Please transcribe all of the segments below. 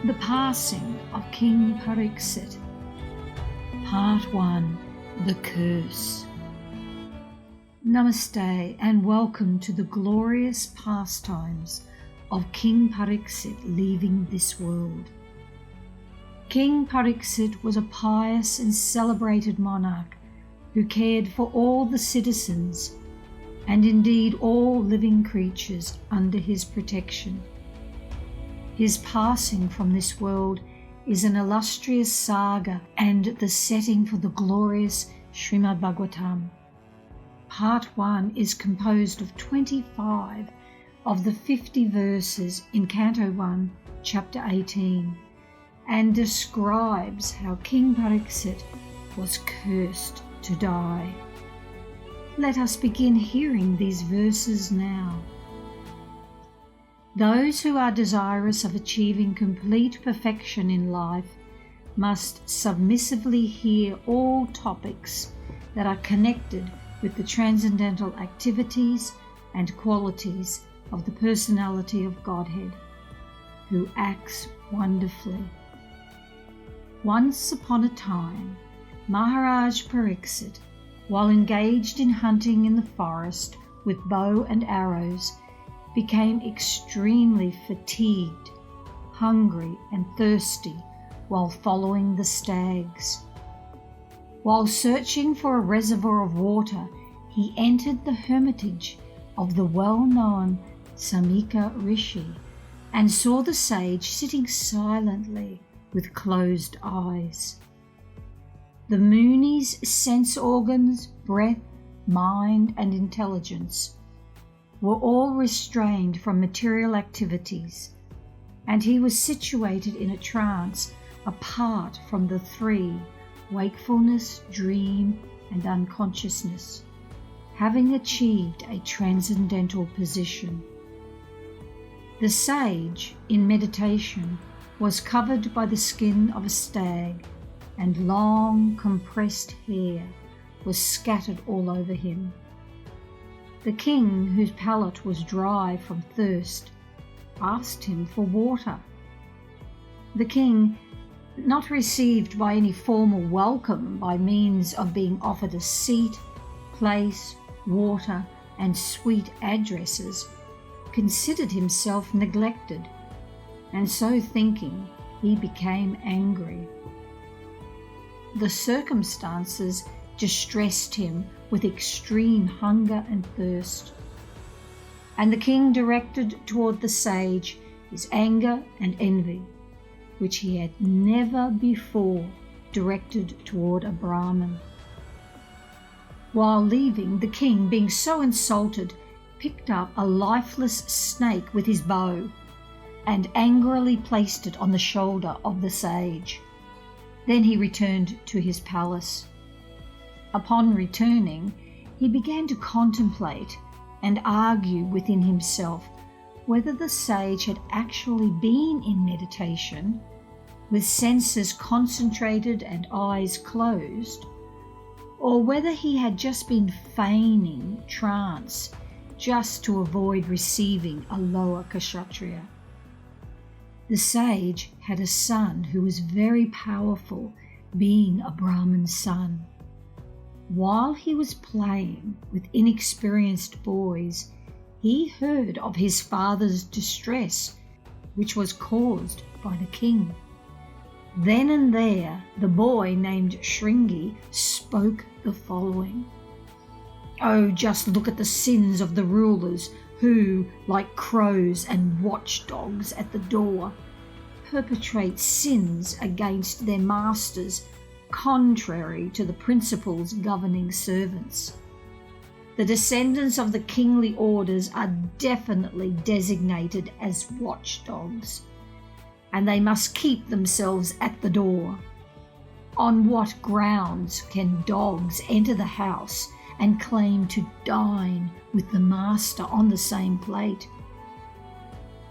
The Passing of King Pariksit. Part 1. The Curse. Namaste and welcome to the glorious pastimes of King Pariksit leaving this world. King Pariksit was a pious and celebrated monarch who cared for all the citizens and indeed all living creatures under his protection. His passing from this world is an illustrious saga and the setting for the glorious Srimad Bhagavatam. Part 1 is composed of 25 of the 50 verses in Canto 1, Chapter 18, and describes how King Pariksit was cursed to die. Let us begin hearing these verses now. Those who are desirous of achieving complete perfection in life must submissively hear all topics that are connected with the transcendental activities and qualities of the personality of Godhead, who acts wonderfully. Once upon a time, Maharaj Pariksit, while engaged in hunting in the forest with bow and arrows, became extremely fatigued, hungry and thirsty while following the stags. While searching for a reservoir of water, he entered the hermitage of the well-known Samika Rishi and saw the sage sitting silently with closed eyes. The Muni's sense organs, breath, mind and intelligence were all restrained from material activities, and he was situated in a trance apart from the three, wakefulness, dream, and unconsciousness, having achieved a transcendental position. The sage, in meditation, was covered by the skin of a stag, and long, compressed hair was scattered all over him. The king, whose palate was dry from thirst, asked him for water. The king, not received by any formal welcome by means of being offered a seat, place, water, and sweet addresses, considered himself neglected, and so thinking, he became angry. The circumstances distressed him with extreme hunger and thirst, and the king directed toward the sage his anger and envy, which he had never before directed toward a Brahmin. While leaving, the king, being so insulted, picked up a lifeless snake with his bow and angrily placed it on the shoulder of the sage. Then he returned to his palace. Upon returning, he began to contemplate and argue within himself whether the sage had actually been in meditation, with senses concentrated and eyes closed, or whether he had just been feigning trance just to avoid receiving a lower kshatriya. The sage had a son who was very powerful, being a Brahmin's son. While he was playing with inexperienced boys, he heard of his father's distress, which was caused by the king. Then and there, the boy named Shringi spoke the following: "Oh, just look at the sins of the rulers who, like crows and watchdogs at the door, perpetrate sins against their masters contrary to the principles governing servants. The descendants of the kingly orders are definitely designated as watchdogs, and they must keep themselves at the door. On what grounds can dogs enter the house and claim to dine with the master on the same plate?"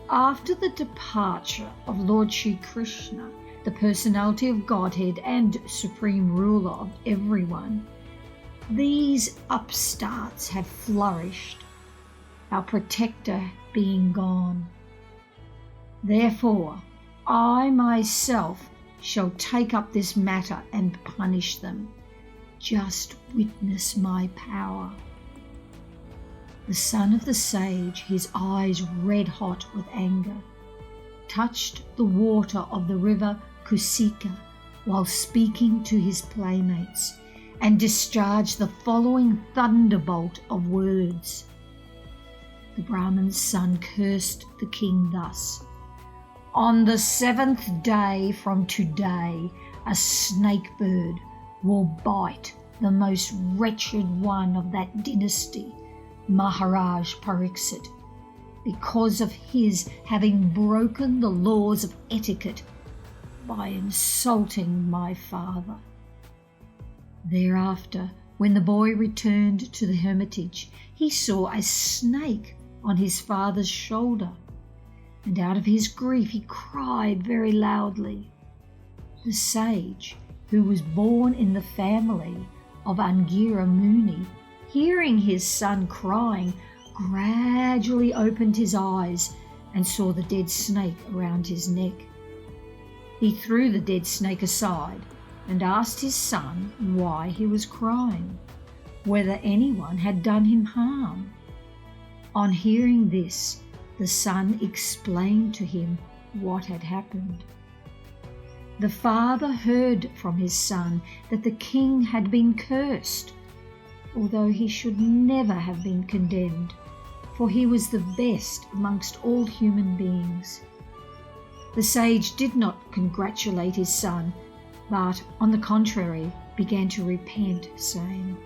After the departure of Lord Shri Krishna, the personality of Godhead and supreme ruler of everyone, these upstarts have flourished. our protector being gone. Therefore, I myself shall take up this matter and punish them. Just witness my power." The son of the sage, his eyes red hot with anger, touched the water of the river Kusika while speaking to his playmates, and discharged the following thunderbolt of words. The Brahmin's son cursed the king thus: "On the 7th day from today, a snake bird will bite the most wretched one of that dynasty, Maharaj Pariksit, because of his having broken the laws of etiquette by insulting my father." Thereafter, when the boy returned to the hermitage, he saw a snake on his father's shoulder, and out of his grief he cried very loudly. The sage, who was born in the family of Angira Muni, hearing his son crying, gradually opened his eyes and saw the dead snake around his neck. He threw the dead snake aside and asked his son why he was crying, whether anyone had done him harm. On hearing this, the son explained to him what had happened. The father heard from his son that the king had been cursed, although he should never have been condemned, for he was the best amongst all human beings. The sage did not congratulate his son, but, on the contrary, began to repent, saying,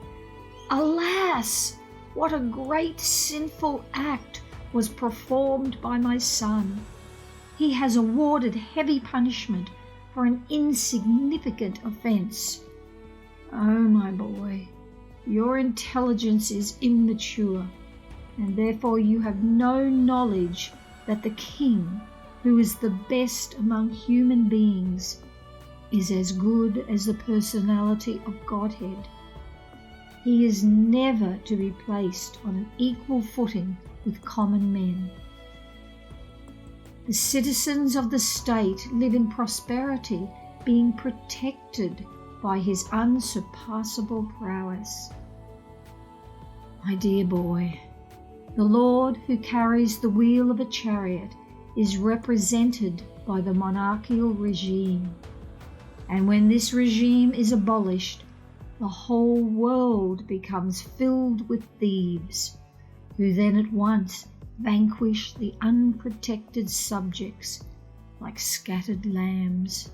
"Alas, what a great sinful act was performed by my son. He has awarded heavy punishment for an insignificant offence. Oh, my boy, your intelligence is immature, and therefore you have no knowledge that the king, who is the best among human beings, is as good as the personality of Godhead. He is never to be placed on an equal footing with common men. The citizens of the state live in prosperity, being protected by his unsurpassable prowess. My dear boy, the Lord who carries the wheel of a chariot is represented by the monarchical regime, and when this regime is abolished, the whole world becomes filled with thieves, who then at once vanquish the unprotected subjects like scattered lambs.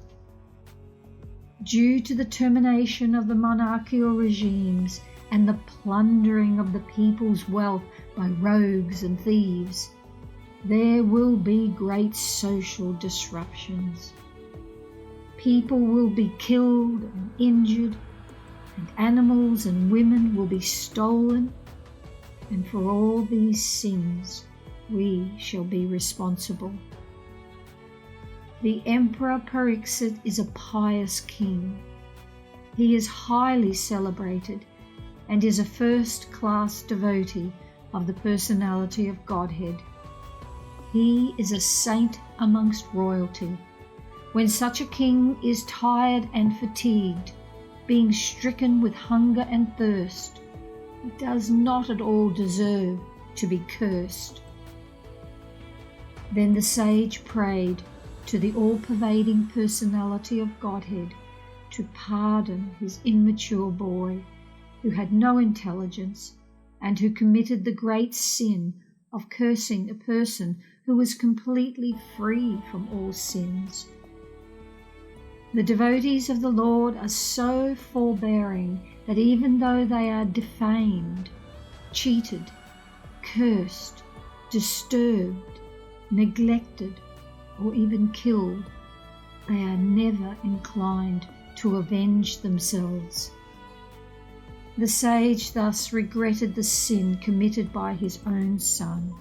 Due to the termination of the monarchical regimes and the plundering of the people's wealth by rogues and thieves, there will be great social disruptions. People will be killed and injured, and animals and women will be stolen, and for all these sins we shall be responsible. The Emperor Pariksit is a pious king. He is highly celebrated and is a first-class devotee of the personality of Godhead. He is a saint amongst royalty. When such a king is tired and fatigued, being stricken with hunger and thirst, he does not at all deserve to be cursed. Then the sage prayed to the all-pervading personality of Godhead to pardon his immature boy, who had no intelligence and who committed the great sin of cursing a person who was completely free from all sins. The devotees of the Lord are so forbearing that even though they are defamed, cheated, cursed, disturbed, neglected, or even killed, they are never inclined to avenge themselves. The sage thus regretted the sin committed by his own son.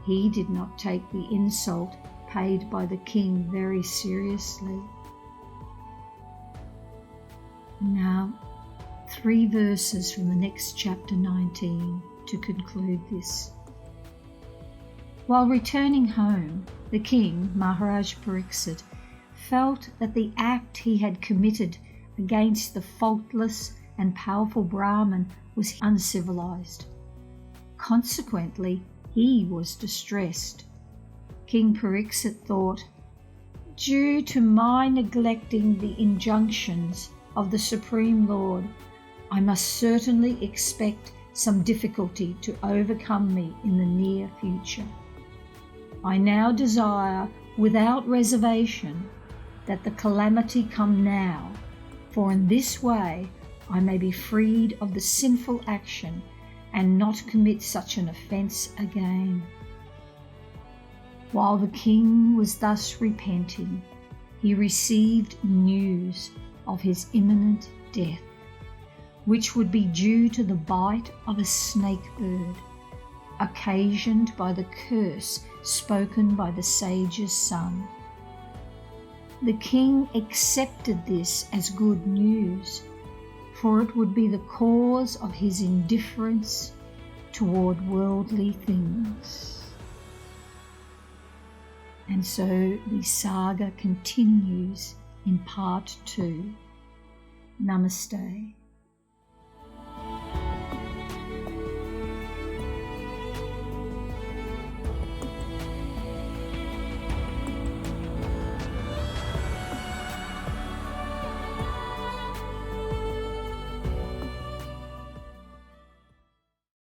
He did not take the insult paid by the king very seriously. Now, 3 verses from the next chapter 19 to conclude this. While returning home, the king, Maharaj Pariksit, felt that the act he had committed against the faultless and powerful Brahmin was uncivilized. Consequently, he was distressed. King Pariksit thought, "Due to my neglecting the injunctions of the Supreme Lord, I must certainly expect some difficulty to overcome me in the near future. I now desire, without reservation, that the calamity come now, for in this way I may be freed of the sinful action and not commit such an offence again." While the king was thus repenting, he received news of his imminent death, which would be due to the bite of a snake bird, occasioned by the curse spoken by the sage's son. The king accepted this as good news, for it would be the cause of his indifference toward worldly things. And so the saga continues in part 2. Namaste.